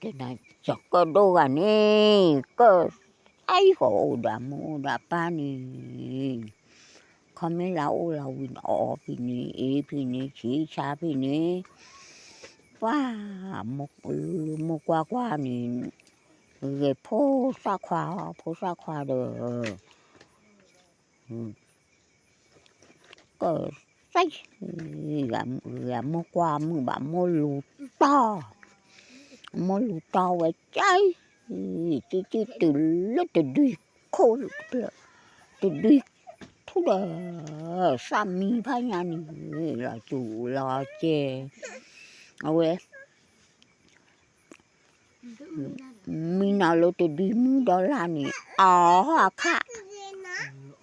thế này chọc có đô à nè có ai khổ đã mua đã ba nè không mấy lâu lâu nọ thì nè thì nè chỉ xa thì nè wow một qua nè rồi phố xa khoa được có say gặm mua qua mua bạn mua lụt to vậy trái chứ từ lúc từ đuôi khô từ đuôi thu đờ xăm mi phải nhà này là chủ là chè ơi mi nào lo từ đuôi mu đó là nè khá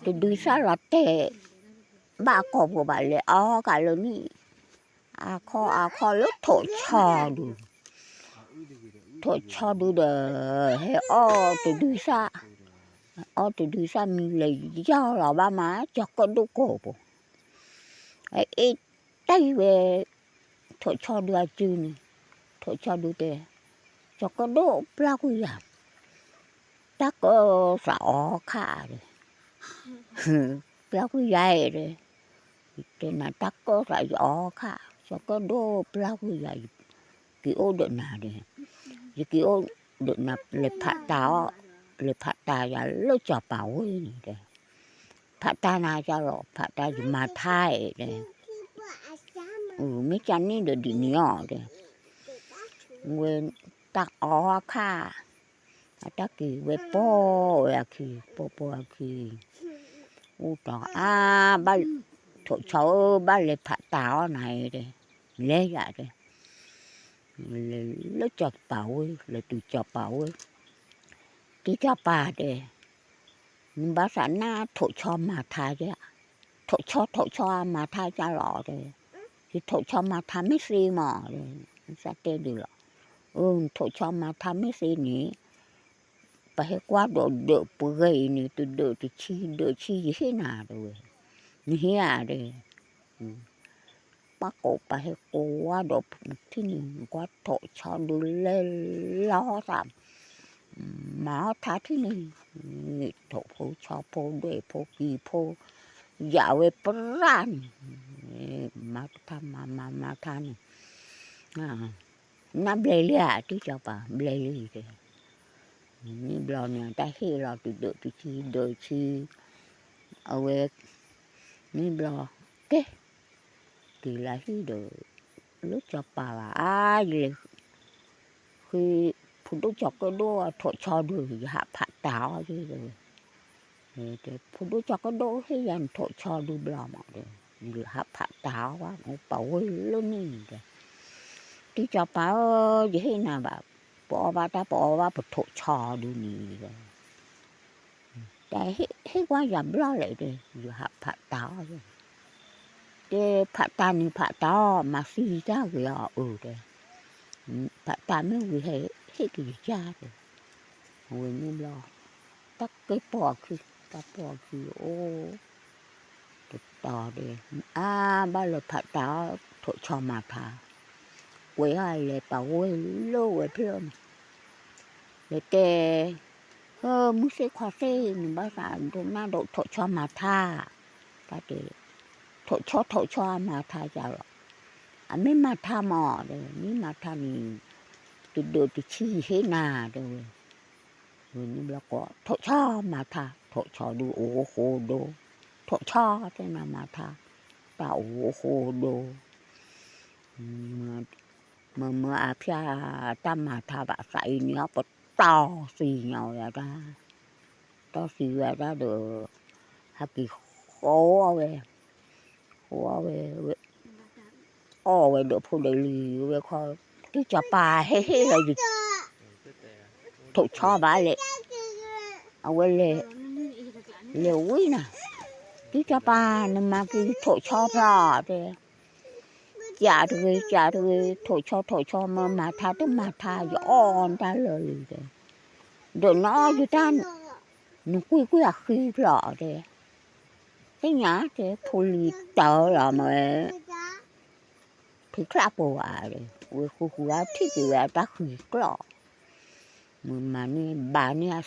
từ đuôi sao là tệ ba con của bà lại cả lớn nè kho lúc thổi cho được hay từ đuôi sao mình lấy do là ba má cho con đu cổ bộ ấy tay về thổi cho đưa chứ này thổi cho đưa tè cho con đu bao nhiêu giảm ta có sợ khá rồi bao nhiêu dài rồi thế là ta có phải gió khá cho con đu bao nhiêu dài kiểu đợt nào đấy kiểu đợt nào lấy phạt táo là lúc cho bảo ấy đấy phạt ta nào cho rồi phạt ta mà thay đấy mấy chân này được đi nhỏ đấy nguyên ta kha ta kỳ về po kỳ đó ba thổi cháu ba lấy phạt táo này đấy lấy lại đấy lúc cho bảo ấy là từ cho bảo ấy cái cho bà đấy nhưng bác sản na thổi cho mà thay đấy thổi cho mà thay cho lọ đấy thì thổi cho mà thay mấy xí mà đấy sao tên được thổi cho mà thay mấy xí nhỉ bà hết quá độ đỡ bự gầy này từ đỡ chi gì thế nào rồi như à đấy bác cổ bà hết quá độ thế này quá thổi cho đưa lên lo làm mà thà thế này thổi phố cho phố để phố kỳ phố dạo về pran mà tha này nó ble lẹ chứ cho bà ble lì đấy như bò này ta khi là từ đợi chi ở về như bò cái thì là khi đợi lúc cho bà là gì khi phụ đô cho cái đô thổi cho được hạ phạt táo chứ rồi thì phụ đô cho cái đô khi dành thổi cho được bò mà được hạ phạt táo quá nó bảo luôn nè thì cho bà gì thế nào bà bỏ ba thổi cho được nè rồi để hết quá giảm lo lại rồi vừa học phạt táo rồi cái phạt táo mà phi ra rồi đấy phạt táo mới vừa hết cái cha rồi người nên lo tắt cái bò khi tỏ đây ba lời phạt táo thổi cho mà thà quấy ai lại bảo quấy lô quấy phim để tè muốn xe khoa xe nhưng bác sản tôi na độ thổi cho mà tha ta để thổi cho mà tha chả rồi mấy mà tha mò rồi mấy mà tha thì từ từ chi thế nào rồi nhưng là có thổi cho mà tha thổi cho đủ hồ đồ thổi cho thế nào mà tha tạo hồ đồ mà phía tam mà tha bả say nhớ bật to xì nhau ra to xì ra được hạt kỳ khô về về được phụ đề lì về kho cái cho bà hết là gì thổi cho bà lệ về lệ quý nè cái cho bà nhưng mà cái thổi cho bà thì chả được thổi cho mà tha tức mà tha giòn ta lời rồi nó như ta nó quý à khi lọ thì cái nhá thì phụ lì tờ là mà thì khác bộ rồi khu thích thì là ta khi lọ mà nè bà nè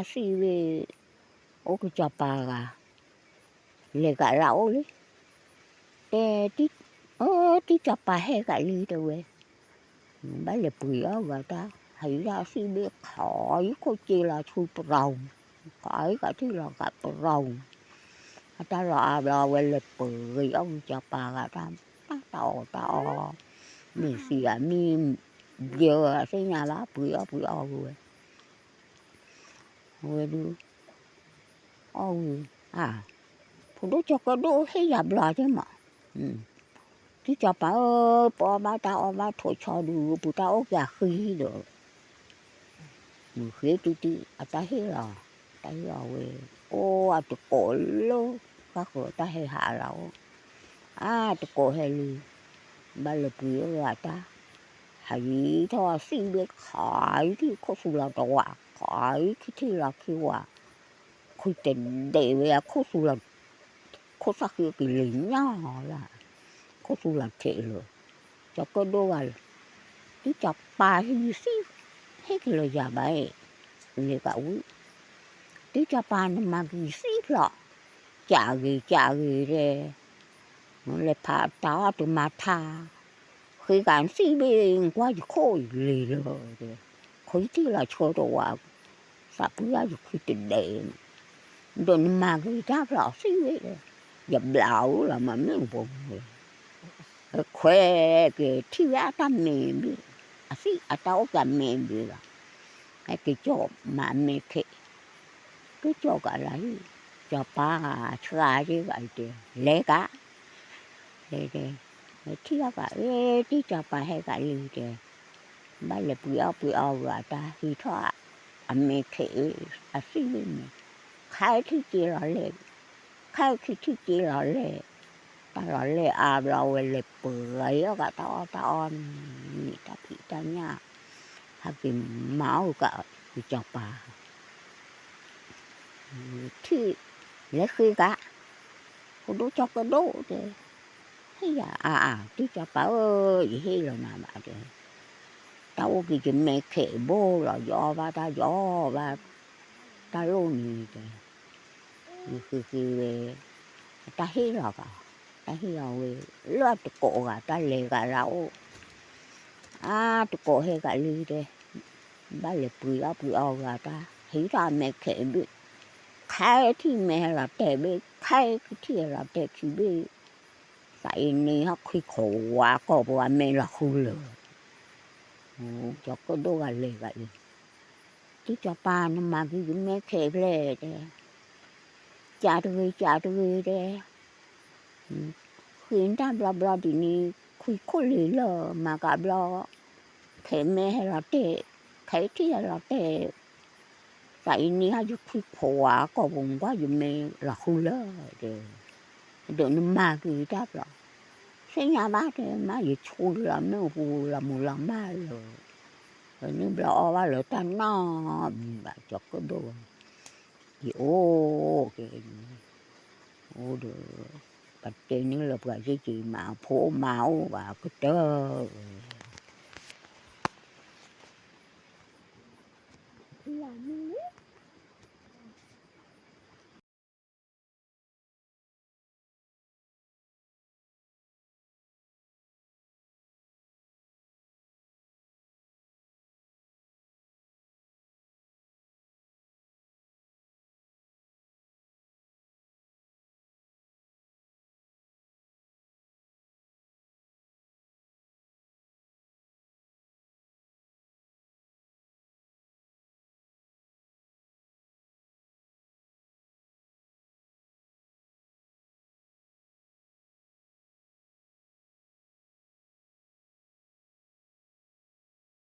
xí về ô cái cho bà à lệ cả lão đấy té tít tít cho bà hay cả ly đâu vậy bà lệ bưởi và ta thấy ra xí biết khỏi có chi là thui rồng khỏi cả thứ là cả rồng ta lo về lệ bưởi ông cho bà à ta tao mình xì à mình giờ xây nhà lá bưởi rồi rồi đi ôi à phụ đố cho cái đố hay dập lại thế mà chứ cho bà ơi bà tao bà thôi cho đủ bà tao gà khí được mình khí tí ta hết rồi ta hết rồi ô tụi cổ luôn các người ta hay hạ lẩu tụi cổ hay đi bà lập bưởi rồi ta hãy thôi xin biết khỏi thì có sự là đồ khỏi thì là khi qua khi tình để về có sự là có sắc cái lính nhỏ là có sự là thế rồi cho cái đồ là cứ chọc bài thì xí hết cái lời giả bài người cậu cứ cho bài mà cái xí lọ chả gì rồi lại phá tao tụi mà tha khi cảm xí bên qua thì khôi lì rồi khôi thì là cho đồ à sắp ra thì khi tình để rồi mà cái đáp lọ xí vậy dập lão là mà mấy vùng khoe cái thi á ta mềm đi xí tao cả mềm đi là cái chỗ mà mềm cái chỗ cả lấy cho ba chả chứ vậy thì lấy cả để thi á cả tí cho ba hay cả đi thì ba là bữa rồi ta thì thoa mềm xí mềm khai thì chỉ là lấy khai thì chỉ là lấy ta là lấy rồi lấy bưởi cả tao ta bị ta nha hay cái máu cả thì cho bà thì lấy khi cả cô đố cho cái đố thì hay là tí cho bà ơi hay là nào bà thì tao cái mẹ khệ bố là do ba ta luôn thì ta hay là cả ta hay là lo tụi cổ cả ta lấy cả rau tụi cổ hay cả ly đây ba lấy bưởi cả ta thấy ra mẹ khệ bị khai thì mẹ là trẻ bê khai thì là trẻ chỉ bê tại này học khi khổ quá có bà mẹ là khổ lửa cho có đô gà lề vậy chứ cho ba nó mà cái mẹ khệ lề đây cha đuôi đây khi ta bla thì ni khi khổ lửa mà cả bla khệ mẹ là trẻ khệ thì là trẻ tại này học khi khổ quá có vùng quá dùm mẹ là khổ lửa rồi nó mà cái đáp rồi xây nhà bác thì má gì chui làm nó hù làm mù làm má rồi nhưng lo ba lỡ ta nó bà chọc cái đồ gì cái được bạch trên những lập cái gì mà phố máu và cái tơ